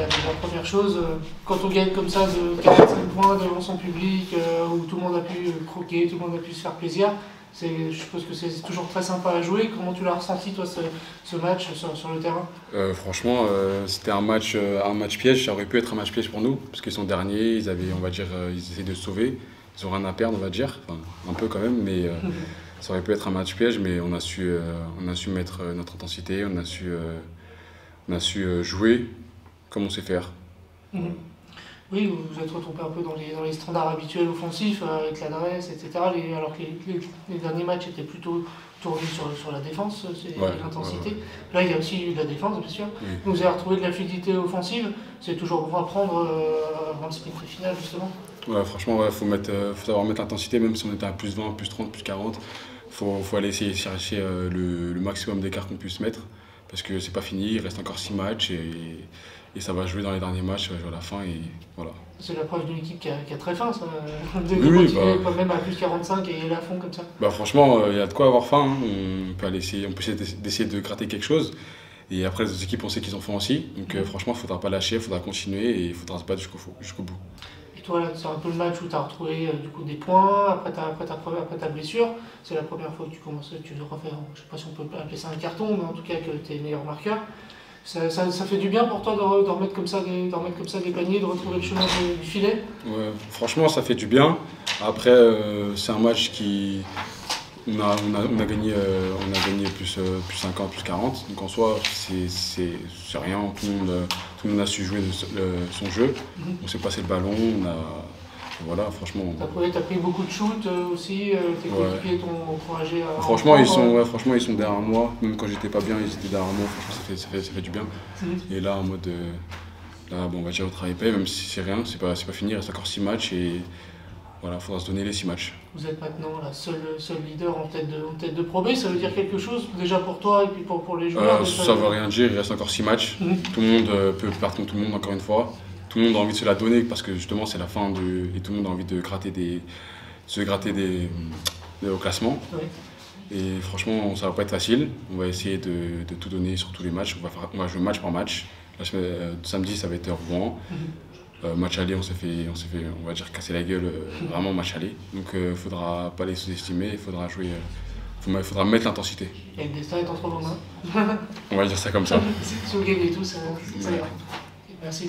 la première chose, quand on gagne comme ça de 45 points devant son public, où tout le monde a pu croquer, tout le monde a pu se faire plaisir, je suppose que c'est toujours très sympa à jouer. Comment tu l'as ressenti toi ce match sur le terrain? Franchement, c'était un match piège. Ça aurait pu être un match piège pour nous, parce qu'ils sont derniers, ils avaient, on va dire, ils essaient de se sauver. Ils ont rien à perdre, on va dire, enfin, un peu quand même, mais ça aurait pu être un match piège, mais on a su mettre notre intensité, on a su jouer comme on sait faire. Mhm. Oui, vous vous êtes retombé un peu dans les standards habituels offensifs, avec l'adresse, etc. Alors que les derniers matchs étaient plutôt tournés sur la défense, Ouais, l'intensité. ouais. Là, il y a aussi eu de la défense, bien sûr. Oui. Vous avez retrouvé de la fluidité offensive. C'est toujours bon à prendre avant le sprint final, justement. Ouais, franchement, ouais, faut savoir mettre l'intensité, même si on était à plus 20, plus 30, plus 40. Faut aller essayer de chercher le maximum d'écart qu'on puisse mettre, parce que c'est pas fini, il reste encore 6 matchs et ça va jouer dans les derniers matchs, ça va jouer à la fin et voilà. C'est la preuve d'une équipe qui a très faim, ça, de Oui, oui, continuer quand même à plus 45 et aller à fond comme ça. Bah franchement, il y a de quoi avoir faim, hein. On peut essayer d'essayer de gratter quelque chose. Et après, les autres équipes, on sait qu'ils en font aussi. Donc franchement, il ne faudra pas lâcher, il faudra continuer et il faudra se battre jusqu'au bout. Et toi, là, c'est un peu le match où tu as retrouvé du coup, des points après ta blessure. C'est la première fois que tu commences, tu le refais, je ne sais pas si on peut appeler ça un carton, mais en tout cas que tu es meilleur marqueur. Ça fait du bien pour toi de remettre comme ça des paniers, de retrouver le chemin du filet? Ouais, franchement, ça fait du bien. Après, c'est un match qui. On a gagné plus 50, plus 40. Donc en soi, c'est rien. Tout le monde a su jouer son jeu. On s'est passé le ballon. Voilà, franchement. T'as pris beaucoup de shoots aussi, tes coéquipiers t'ont encouragé à. Franchement, ils sont derrière moi. Même quand j'étais pas bien, ils étaient derrière moi. Franchement, ça fait du bien. Et là, en mode. Là, bon, on va dire au travail paye, même si c'est rien, c'est pas fini. Il reste encore 6 matchs et. Voilà, il faudra se donner les 6 matchs. Vous êtes maintenant la seule leader en tête de Pro B, ça veut dire quelque chose déjà pour toi et puis pour les joueurs? Ça ne veut rien dire, il reste encore 6 matchs. Tout le monde peut perdre contre tout le monde encore une fois. Tout le monde a envie de se la donner parce que justement c'est la fin et tout le monde a envie de se gratter au classement. Oui. Et franchement, ça va pas être facile. On va essayer de tout donner sur tous les matchs. On va jouer match par match. Samedi, ça va être Rouen. Match aller, on s'est fait, on va dire, casser la gueule, vraiment match aller. Donc il ne faudra pas les sous-estimer, il faudra jouer, faudra mettre l'intensité. Et le destin est entre vos mains. On va dire ça comme ça. Si vous gagnez tout, ça ira. Merci.